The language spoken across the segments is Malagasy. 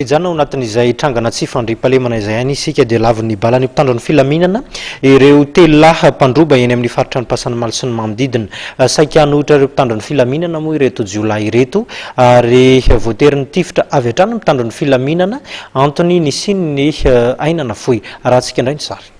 Jana anatin'izay trangana tsy fandriampahalemana izay any isika dia lavin'ny balany mpitandron'ny filaminana ireo telahy mpandroba eny amin'ny faritra ny Pasanimalo sy ny manodidina saika hanohitra ireo mpitandron'ny filaminana moa ireto jiolahy ireto ary voatery nitifitra avy hatrany mpitandron'ny filaminana antony nisiny ainana fohy rahantsika indray ny sary.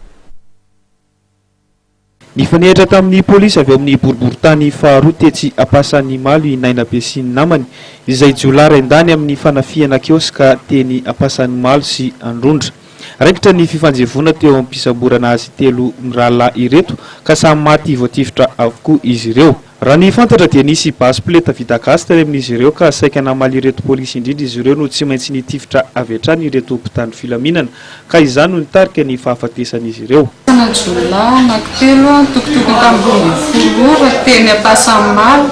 Ny fanehitra tamin'ny polisy avy amin'ny boriboritany faharoa tetsy Ampasanimalo i Nainabe sy ny namany izay jiolahy rendany amin'ny fanafiana kioska teny Ampasanimalo sy Androndra. Raikitra ny fifanjevona teo amin'ny mpisamborana azy telo mirahalahy ireto ka samy maty voatifitra avokoa izy ireo. Raha ny fantatra dia nisy basy pleta vita gasy tany amin'izy ireo ka saika namaly ireto polisy indrindra izy ireo no tsy maintsy nitifitra avy hatrany ireto mpitandro filaminana ka izany no nitarika ny fahafatesan'izy ireo. Jiolahy anankitelo tokotoko tamboho folo teny Ampasanimalo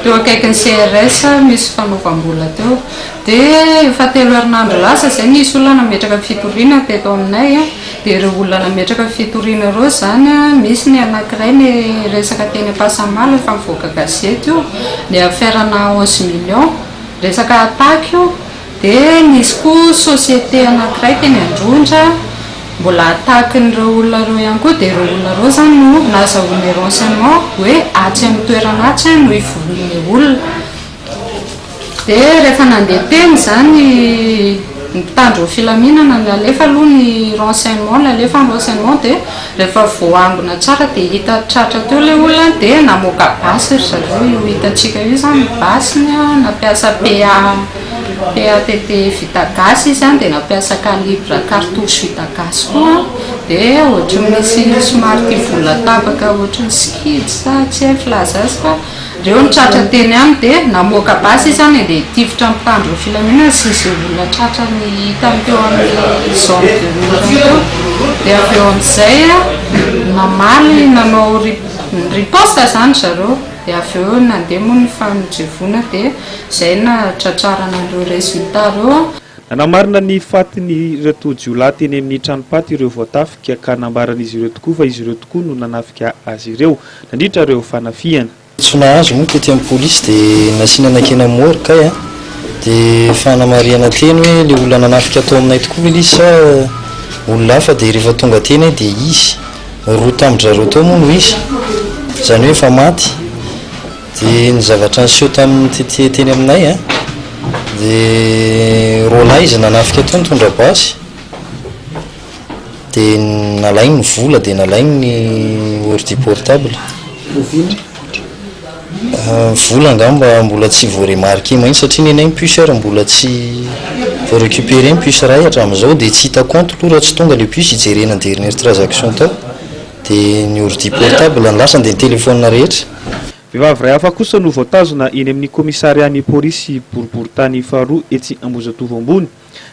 teo akaikin'ny CRS misy fanaovam-bola teo dia efa 3 herinandro lasa izay nisy olona nametraka fitoriana teto aminay dia ireo olona nametraka fitoriana ireo zany misy ny anankiray ny resaka teny Ampasanimalo efa mivoaka gazety io ny aferana 11 millions resaka ataka io dia nisy koa société anankiray teny Androndra mbola atakin'ireo olona ireo ihany koa dia ireo olona ireo zany no nazahoany renseignement hoe atsy amin'ny toerana atsy no ivorin'ny olona dia rehefa nandeha teny zany ny mpitandro filaminana nalefa aloha ny renseignement nalefa ny renseignement dia rehefa voangona tsara dia hita tratra teo ilay olona dia namoaka basy ry zareo io hitantsika io zany basiny nampiasa PATT vita gasy izy dia nampiasa calibre cartouche vita gasy koa dia ohatry misy somary vola tabaka ohatry ny skidy sa tsy hay filaza azy fa reo ny tratra teny any dia namoaka basy izy zany dia tifitra mpitandro filaminana sy izay olona tratra ny hitany teo amin'ny zone teo dia avy eo amin'izay namaly nanao riposte zany zareo dia avy eo nandeha moa ny famonjevona dia izay na tratrarana ireo resultat ireo. Namarina ny fatiny ireto jiolahy teny amin'ny tranopaty ireo voatafika ka nambaran'izy ireo tokoa fa izy ireo tokoa no nanafika azy ireo nandritra ireo fanafiana. Tsona azo moa tety amin'ny polisy dia nasiana kena mora kay dia fanamariana teny hoe le olona nanafika atao aminay tokoa izy sa olona hafa dia rehefa tonga teny dia izy roa tambin-drareo tao moa no izy izany hoe efa maty dia ny zavatra niseho tamin'ny teny aminay dia roalahy izy nanafika atao nitondra basy dia nalainy ny vola dia nalainy ny ordi portable vola angamba mbola tsy voaremarqué mahitsy satria nenay puce mbola tsy voarécupéré puce raha hatramin'izao dia tsy hita compte aloha raha tsy tonga le puce hijerena dernière transaction tao dia ny ordi portable ny lasany dia ny telefona rehetra. Vehivavy ray hafa kosa no voatazona eny amin'ny komisarian'ny polisy boriboritany faharoa etsy Ambozatovo ambony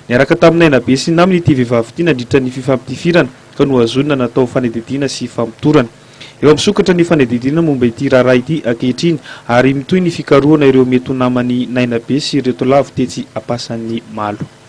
niaraka tamin'ny Nainabe sy namany ity vehivavy ity nandritra ny fifampitifirana ka nohazonina natao fanadidina sy fampitorana. Eoamisokatra ny fanadidina momba ity raharaha ity ankehitriny ary mitoy ny fikarohana ireo mety ho namany Nainabe sy ireto lavy tetsy Ampasanimalo.